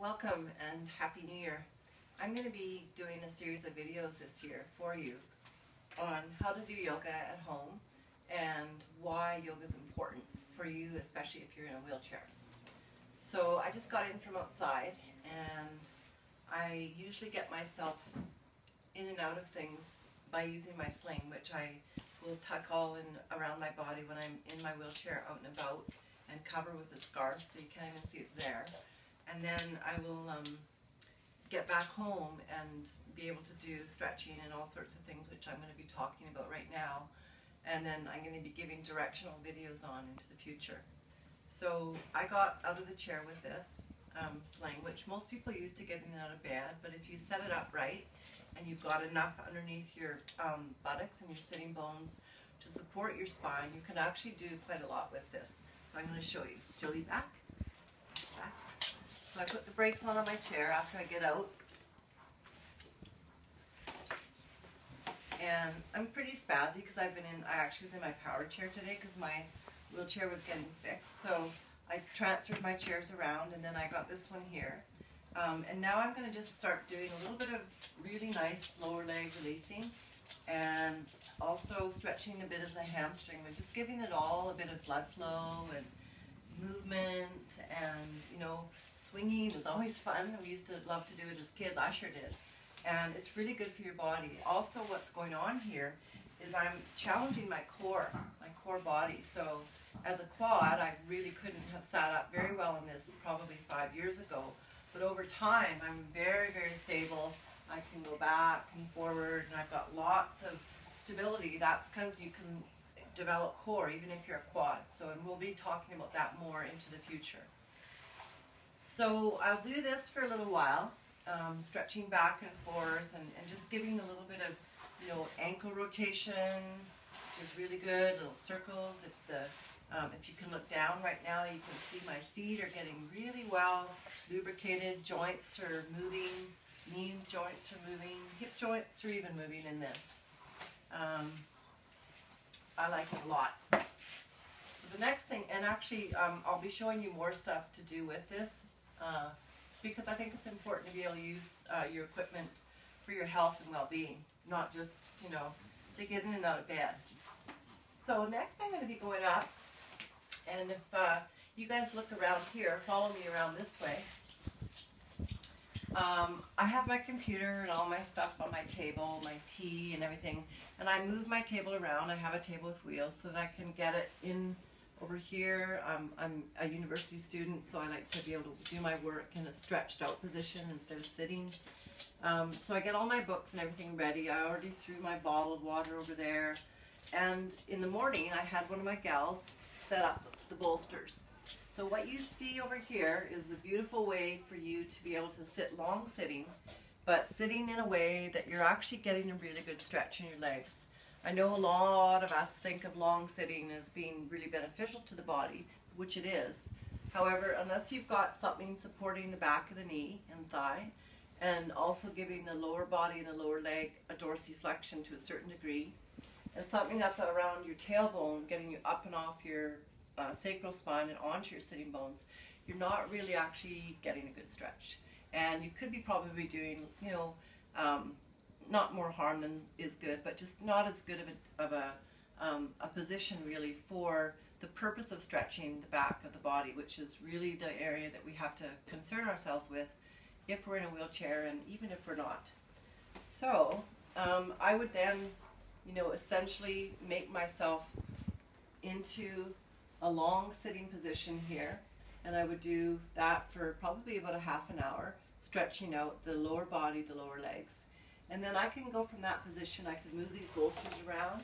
Welcome and Happy New Year. I'm going to be doing a series of videos this year for you on how to do yoga at home and why yoga is important for you, especially if you're in a wheelchair. So I just got in from outside and I usually get myself in and out of things by using my sling, which I will tuck all in around my body when I'm in my wheelchair out and about and cover with a scarf so you can't even see it's there. And then I will get back home and be able to do stretching and all sorts of things, which I'm going to be talking about right now. And then I'm going to be giving directional videos on into the future. So I got out of the chair with this sling, which most people use to get in and out of bed, but if you set it up right and you've got enough underneath your buttocks and your sitting bones to support your spine, you can actually do quite a lot with this. So I'm going to show you. Jolie, back. So I put the brakes on my chair after I get out. And I'm pretty spazzy because I actually was in my power chair today because my wheelchair was getting fixed. So I transferred my chairs around and then I got this one here. And now I'm going to just start doing a little bit of really nice lower leg releasing and also stretching a bit of the hamstring, but just giving it all a bit of blood flow and movement, and swinging is always fun. We used to love to do it as kids. I sure did. And it's really good for your body. Also, what's going on here is I'm challenging my core body. So as a quad, I really couldn't have sat up very well in this probably 5 years ago. But over time, I'm very, very stable. I can go back and forward, and I've got lots of stability. That's because you can develop core even if you're a quad. And we'll be talking about that more into the future. So I'll do this for a little while, stretching back and forth and just giving a little bit of ankle rotation, which is really good, little circles. If you can look down right now, you can see my feet are getting really well lubricated, joints are moving, knee joints are moving, hip joints are even moving in this. I like it a lot. So the next thing, and actually I'll be showing you more stuff to do with this because I think it's important to be able to use your equipment for your health and well-being, not just, to get in and out of bed. So next I'm going to be going up, and if you guys look around here, follow me around this way. I have my computer and all my stuff on my table, my tea and everything, and I move my table around. I have a table with wheels so that I can get it in over here. I'm a university student, so I like to be able to do my work in a stretched out position instead of sitting. So I get all my books and everything ready. I already threw my bottled water over there, and in the morning I had one of my gals set up the bolsters. So what you see over here is a beautiful way for you to be able to sit long sitting, but sitting in a way that you're actually getting a really good stretch in your legs. I know a lot of us think of long sitting as being really beneficial to the body, which it is. However, unless you've got something supporting the back of the knee and thigh, and also giving the lower body and the lower leg a dorsiflexion to a certain degree, and something up around your tailbone, getting you up and off your sacral spine and onto your sitting bones, you're not really actually getting a good stretch. And you could be probably doing, not more harm than is good, but just not as good of a position really for the purpose of stretching the back of the body, which is really the area that we have to concern ourselves with if we're in a wheelchair and even if we're not. So I would then, essentially make myself into a long sitting position here, and I would do that for probably about a half an hour, stretching out the lower body, the lower legs. And then I can go from that position. I can move these bolsters around,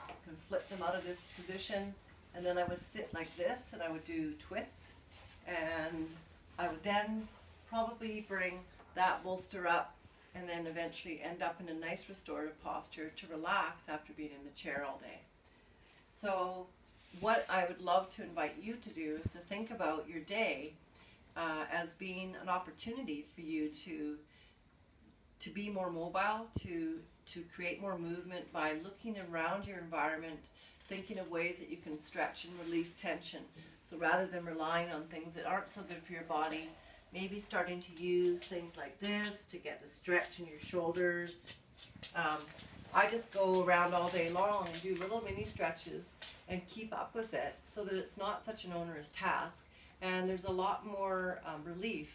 I can flip them out of this position, and then I would sit like this and I would do twists, and I would then probably bring that bolster up and then eventually end up in a nice restorative posture to relax after being in the chair all day. So what I would love to invite you to do is to think about your day as being an opportunity for you to be more mobile, to create more movement by looking around your environment, thinking of ways that you can stretch and release tension. So rather than relying on things that aren't so good for your body, maybe starting to use things like this to get a stretch in your shoulders. I just go around all day long and do little mini stretches and keep up with it so that it's not such an onerous task, and there's a lot more relief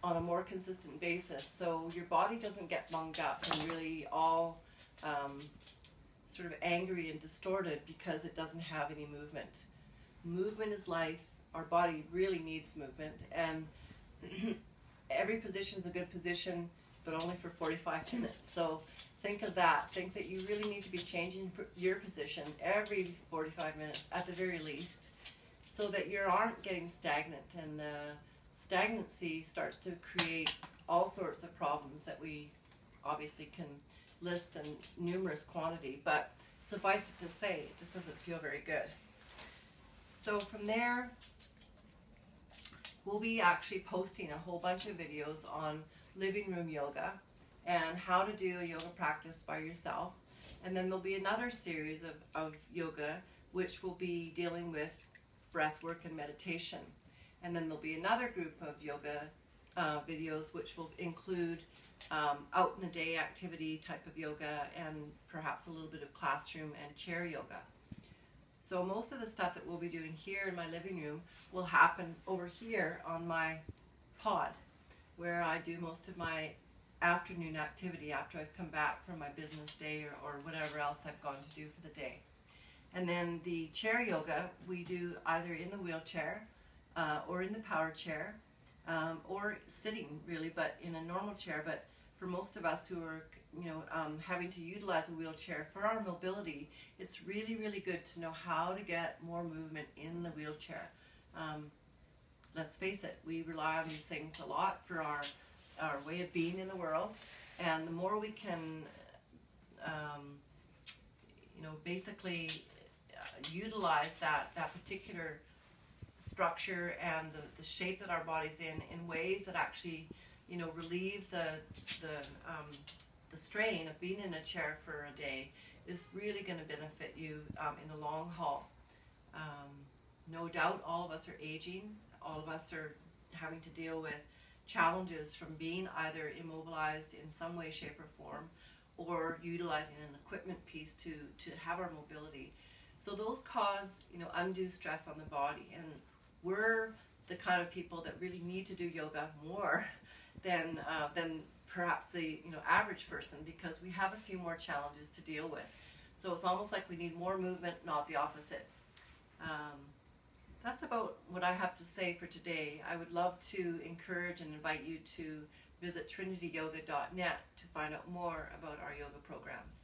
on a more consistent basis, so your body doesn't get bunged up and really all sort of angry and distorted because it doesn't have any movement. Movement is life. Our body really needs movement, and every position is a good position, but only for 45 minutes. So think of that. Think that you really need to be changing your position every 45 minutes at the very least, so that you aren't getting stagnant, and stagnancy starts to create all sorts of problems that we obviously can list in numerous quantity, but suffice it to say, it just doesn't feel very good. So from there, we'll be actually posting a whole bunch of videos on living room yoga and how to do a yoga practice by yourself. And then there'll be another series of yoga which will be dealing with breath work and meditation. And then there'll be another group of yoga videos which will include out in the day activity type of yoga and perhaps a little bit of classroom and chair yoga. So most of the stuff that we'll be doing here in my living room will happen over here on my pod, where I do most of my afternoon activity after I've come back from my business day or whatever else I've gone to do for the day. And then the chair yoga we do either in the wheelchair or in the power chair, or sitting really, but in a normal chair. But for most of us who are, having to utilize a wheelchair for our mobility, it's really, really good to know how to get more movement in the wheelchair. Let's face it, we rely on these things a lot for our way of being in the world, and the more we can, basically utilize that particular structure and the shape that our body's in ways that actually, relieve the strain of being in a chair for a day, is really going to benefit you in the long haul. No doubt all of us are aging. All of us are having to deal with challenges from being either immobilized in some way, shape, or form, or utilizing an equipment piece to have our mobility. So those cause, undue stress on the body, and we're the kind of people that really need to do yoga more than perhaps the average person, because we have a few more challenges to deal with. So it's almost like we need more movement, not the opposite. That's about what I have to say for today. I would love to encourage and invite you to visit trinityyoga.net to find out more about our yoga programs.